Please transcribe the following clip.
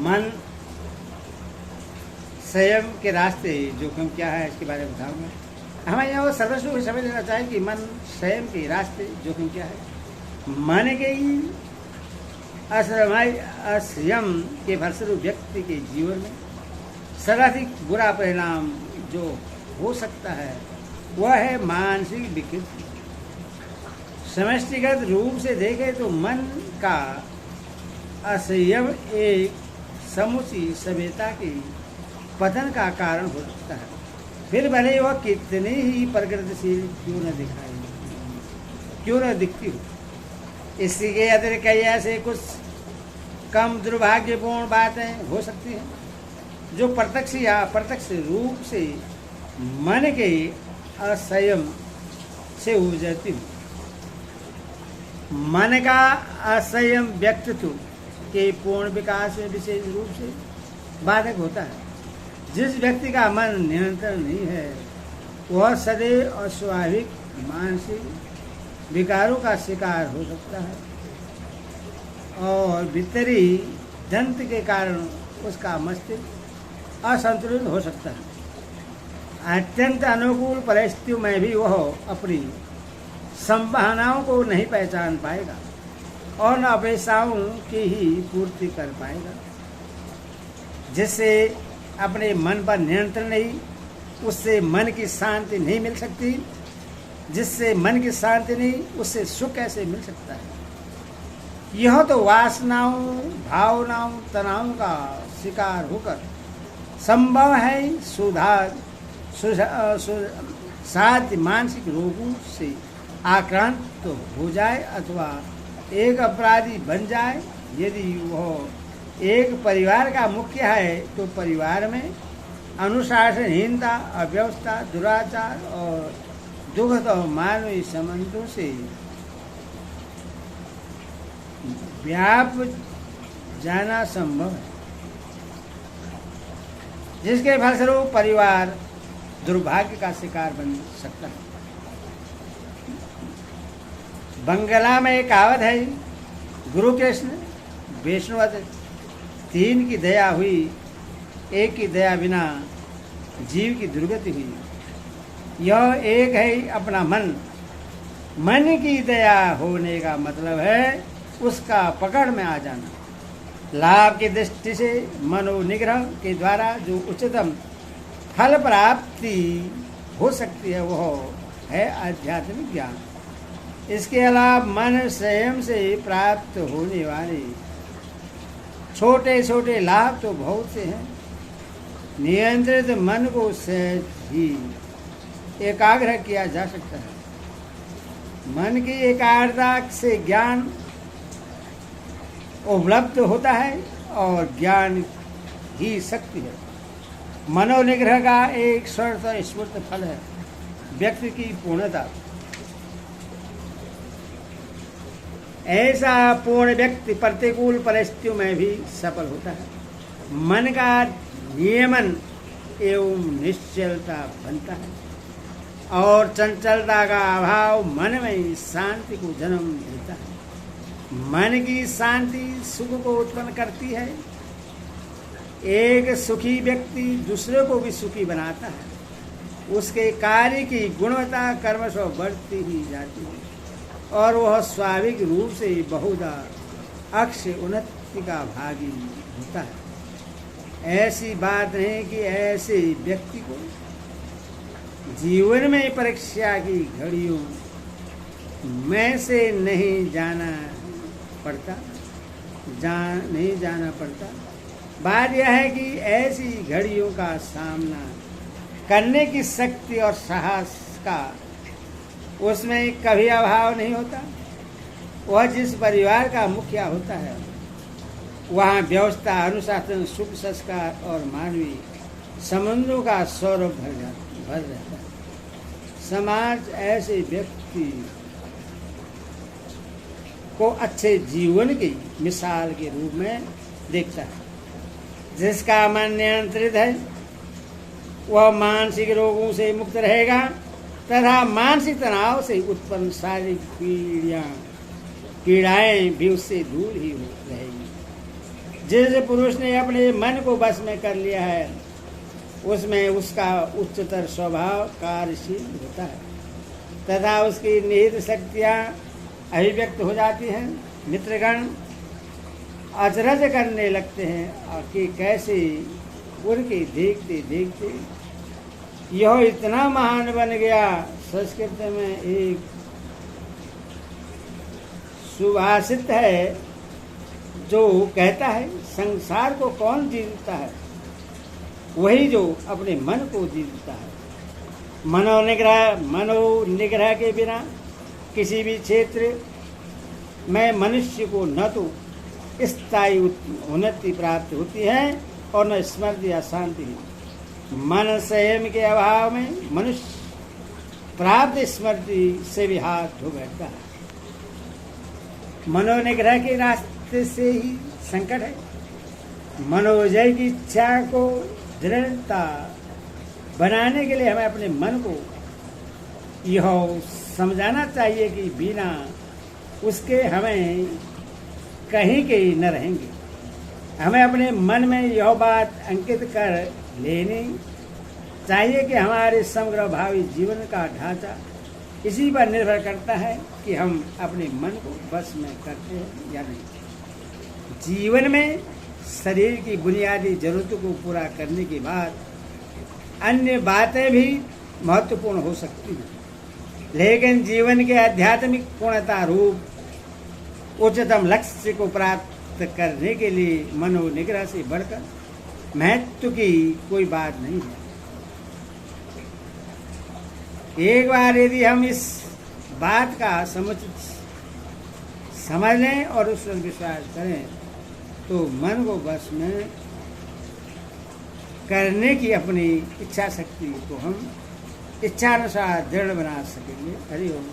मन संयम के रास्ते जोखिम क्या है इसके बारे में बताऊंगा। हमें यहाँ सर्वस्व समझ लेना चाहिए कि मन संयम के रास्ते जोखिम क्या है। मन के ही असंयम के फलस्वरूप व्यक्ति के जीवन में सर्वाधिक बुरा परिणाम जो हो सकता है वह है मानसिक विकृति। समष्टिगत रूप से देखें तो मन का असंयम एक समूची सभ्यता की पतन का कारण हो सकता है, फिर भले वह कितनी ही प्रगतिशील क्यों न दिखती हो। इसी के अतिरिक्त कई ऐसे कुछ कम दुर्भाग्यपूर्ण बातें हो सकती हैं जो प्रत्यक्ष या अप्रत्यक्ष रूप से मन के असंयम से उजरती हो। मन का असंयम व्यक्तित्व के पूर्ण विकास में विशेष रूप से बाधक होता है। जिस व्यक्ति का मन नियंत्रण नहीं है वह सदैव अस्वाभाविक मानसिक विकारों का शिकार हो सकता है और भीतरी दंत के कारण उसका मस्तिष्क असंतुलित हो सकता है। अत्यंत अनुकूल परिस्थितियों में भी वह अपनी संभावनाओं को नहीं पहचान पाएगा और न अपेक्षाओं की ही पूर्ति कर पाएगा। जिससे अपने मन पर नियंत्रण नहीं, उससे मन की शांति नहीं मिल सकती। जिससे मन की शांति नहीं, उससे सुख कैसे मिल सकता है। यह तो वासनाओं, भावनाओं, तनावों का शिकार होकर संभव है। साध्य मानसिक रोगों से आक्रांत तो हो जाए अथवा एक अपराधी बन जाए। यदि वह एक परिवार का मुख्य है तो परिवार में अनुशासनहीनता, अव्यवस्था, दुराचार और दुखद और मानवीय संबंधों से व्याप जाना संभव है, जिसके फलस्वरूप परिवार दुर्भाग्य का शिकार बन सकता है। बंगला में एक कहावत है, गुरु कृष्ण वैष्णव तीन की दया हुई, एक की दया बिना जीव की दुर्गति हुई। यह एक है अपना मन। मन की दया होने का मतलब है उसका पकड़ में आ जाना। लाभ की दृष्टि से मनोनिग्रह के द्वारा जो उच्चतम फल प्राप्ति हो सकती है वह है आध्यात्मिक ज्ञान। इसके अलावा मन स्वयं से प्राप्त होने वाले छोटे छोटे लाभ तो बहुत से हैं। नियंत्रित मन को सहज ही एकाग्र किया जा सकता है। मन की एकाग्रता से ज्ञान उपलब्ध होता है और ज्ञान ही शक्ति है। मनोनिग्रह का एक शर्त स्फूर्त फल है व्यक्ति की पूर्णता। ऐसा पूर्ण व्यक्ति प्रतिकूल परिस्थितियों में भी सफल होता है। मन का नियमन एवं निश्चलता बनता है और चंचलता का अभाव मन में शांति को जन्म देता है। मन की शांति सुख को उत्पन्न करती है। एक सुखी व्यक्ति दूसरे को भी सुखी बनाता है। उसके कार्य की गुणवत्ता क्रमशः बढ़ती ही जाती है और वह स्वाभाविक रूप से बहुधा अक्षय उन्नति का भागी होता है। ऐसी बात नहीं कि ऐसे व्यक्ति को जीवन में परीक्षा की घड़ियों में से नहीं जाना पड़ता। बात यह है कि ऐसी घड़ियों का सामना करने की शक्ति और साहस का उसमें कभी अभाव नहीं होता। वह जिस परिवार का मुखिया होता है वहाँ व्यवस्था, अनुशासन, सुख, संस्कार और मानवीय संबंधों का सौरभ भर रहता है। समाज ऐसे व्यक्ति को अच्छे जीवन की मिसाल के रूप में देखता है। जिसका मन नियंत्रित है वह मानसिक रोगों से मुक्त रहेगा तथा मानसिक तनाव से उत्पन्न शारीरिक पीड़ाएं भी उससे दूर ही रहेगी। जिस पुरुष ने अपने मन को बस में कर लिया है उसमें उसका उच्चतर स्वभाव कार्यशील होता है तथा उसकी निहित शक्तियाँ अभिव्यक्त हो जाती हैं। मित्रगण अचरज करने लगते हैं कि कैसे उनके देखते देखते यह इतना महान बन गया। संस्कृत में एक सुभाषित है जो कहता है संसार को कौन जीतता है, वही जो अपने मन को जीतता है। मनोनिग्रह के बिना किसी भी क्षेत्र में मनुष्य को न तो स्थायी उन्नति प्राप्त होती है और न स्मृति या शांति। मन संयम के अभाव में मनुष्य प्राप्त स्मृति से भी हाथ धो बैठता है। मनोनिग्रह के रास्ते से ही संकट है। मनोजय की इच्छा को दृढ़ता बनाने के लिए हमें अपने मन को यह समझाना चाहिए कि बिना उसके हमें कहीं के न रहेंगे। हमें अपने मन में यह बात अंकित कर लेनी चाहिए कि हमारे समग्र भावी जीवन का ढांचा इसी पर निर्भर करता है कि हम अपने मन को बस में करते हैं या नहीं। जीवन में शरीर की बुनियादी जरूरतों को पूरा करने के बाद अन्य बातें भी महत्वपूर्ण हो सकती हैं, लेकिन जीवन के आध्यात्मिक पूर्णता रूप उच्चतम लक्ष्य को प्राप्त करने के लिए मनोनिग्रह से बढ़कर महत्व की कोई बात नहीं है। एक बार यदि हम इस बात का समुचित समझ लें और उस पर विश्वास करें तो मन को बस में करने की अपनी इच्छा शक्ति को हम इच्छानुसार दृढ़ बना सकेंगे। हरि ओम।